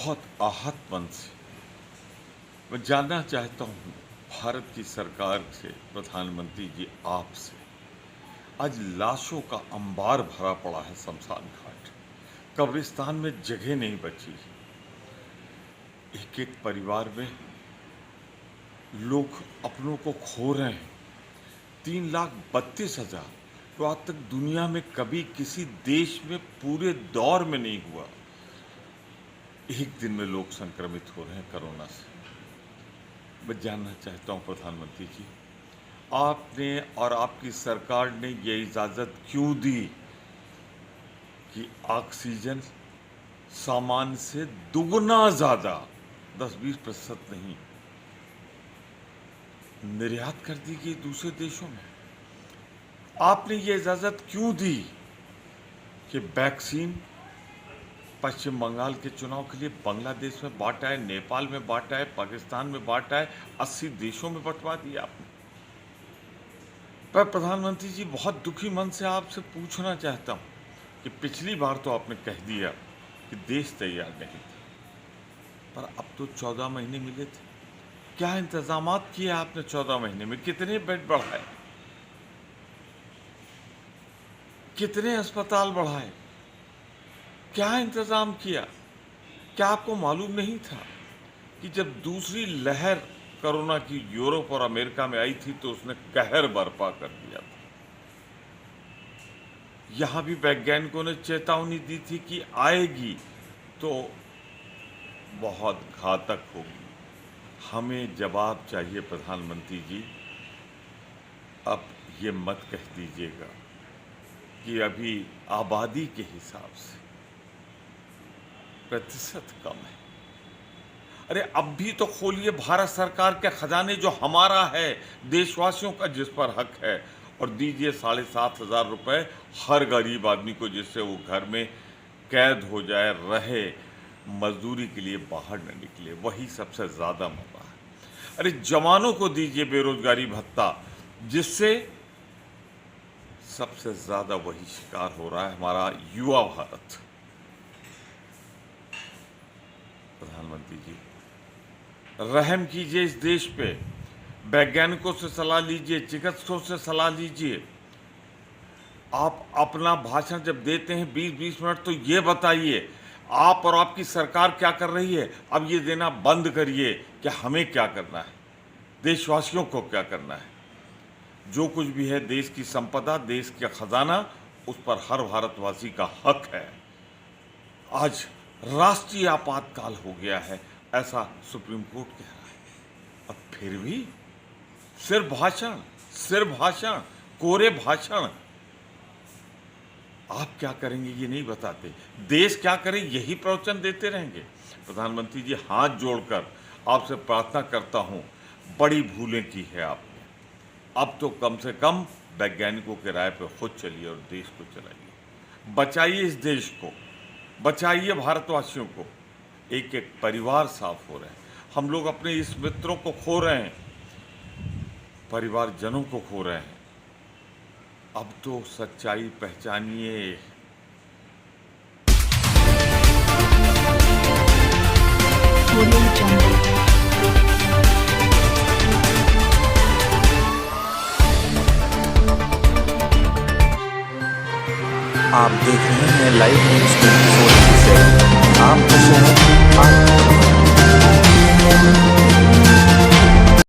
बहुत आहत मन से मैं जानना चाहता हूँ भारत की सरकार से, प्रधानमंत्री जी आपसे। आज लाशों का अंबार भरा पड़ा है शमशान घाट, कब्रिस्तान में जगह नहीं बची। एक एक परिवार में लोग अपनों को खो रहे हैं। 3,32,000 तो आज तक दुनिया में कभी किसी देश में पूरे दौर में नहीं हुआ। एक दिन में लोग संक्रमित हो रहे हैं कोरोना से। मैं जानना चाहता हूं प्रधानमंत्री जी, आपने और आपकी सरकार ने ये इजाज़त क्यों दी कि ऑक्सीजन सामान्य से दुगना ज़्यादा, 10-20% नहीं, निर्यात कर दी गई दूसरे देशों में? आपने ये इजाज़त क्यों दी कि वैक्सीन पश्चिम बंगाल के चुनाव के लिए बांग्लादेश में बांटा है, नेपाल में बांटा है, पाकिस्तान में बांटा है, 80 देशों में बंटवा दिया आपने? पर प्रधानमंत्री जी, बहुत दुखी मन से आपसे पूछना चाहता हूँ कि पिछली बार तो आपने कह दिया कि देश तैयार नहीं था, पर अब तो 14 महीने मिले थे। क्या इंतजामात किए आपने 14 महीने में? कितने बेड बढ़ाए, कितने अस्पताल बढ़ाए, क्या इंतजाम किया? क्या आपको मालूम नहीं था कि जब दूसरी लहर कोरोना की यूरोप और अमेरिका में आई थी तो उसने कहर बर्पा कर दिया था? यहां भी वैज्ञानिकों ने चेतावनी दी थी कि आएगी तो बहुत घातक होगी। हमें जवाब चाहिए प्रधानमंत्री जी। अब ये मत कह दीजिएगा कि अभी आबादी के हिसाब से प्रतिशत कम है। अरे अब भी तो खोलिए भारत सरकार के खजाने, जो हमारा है, देशवासियों का जिस पर हक है, और दीजिए 7,500 रुपये हर गरीब आदमी को, जिससे वो घर में कैद हो जाए, रहे, मजदूरी के लिए बाहर न निकले। वही सबसे ज़्यादा मौका है। अरे जवानों को दीजिए बेरोजगारी भत्ता, जिससे सबसे ज़्यादा वही शिकार हो रहा है, हमारा युवा भारत। प्रधानमंत्री जी, रहम कीजिए इस देश पे, वैज्ञानिकों से सलाह लीजिए, चिकित्सकों से सलाह लीजिए। आप अपना भाषण जब देते हैं 20-20 मिनट, तो ये बताइए आप और आपकी सरकार क्या कर रही है। अब ये देना बंद करिए कि हमें क्या करना है, देशवासियों को क्या करना है। जो कुछ भी है देश की संपदा, देश का खजाना, उस पर हर भारतवासी का हक है। आज राष्ट्रीय आपातकाल हो गया है, ऐसा सुप्रीम कोर्ट कह रहा है। अब फिर भी सिर्फ भाषण, कोरे भाषण। आप क्या करेंगे ये नहीं बताते, देश क्या करे यही प्रवचन देते रहेंगे। प्रधानमंत्री जी, हाथ जोड़कर आपसे प्रार्थना करता हूं, बड़ी भूलें की है आपने। अब तो कम से कम वैज्ञानिकों के राय पर खुद चलिए और देश को चलाइए। बचाइए इस देश को, बचाइए भारतवासियों को। एक एक परिवार साफ हो रहे हैं। हम लोग अपने इस मित्रों को खो रहे हैं, परिवारजनों को खो रहे हैं। अब तो सच्चाई पहचानिए। आप देख रहे हैं लाइव न्यूज़ 24/7। आप खुश हैं, आप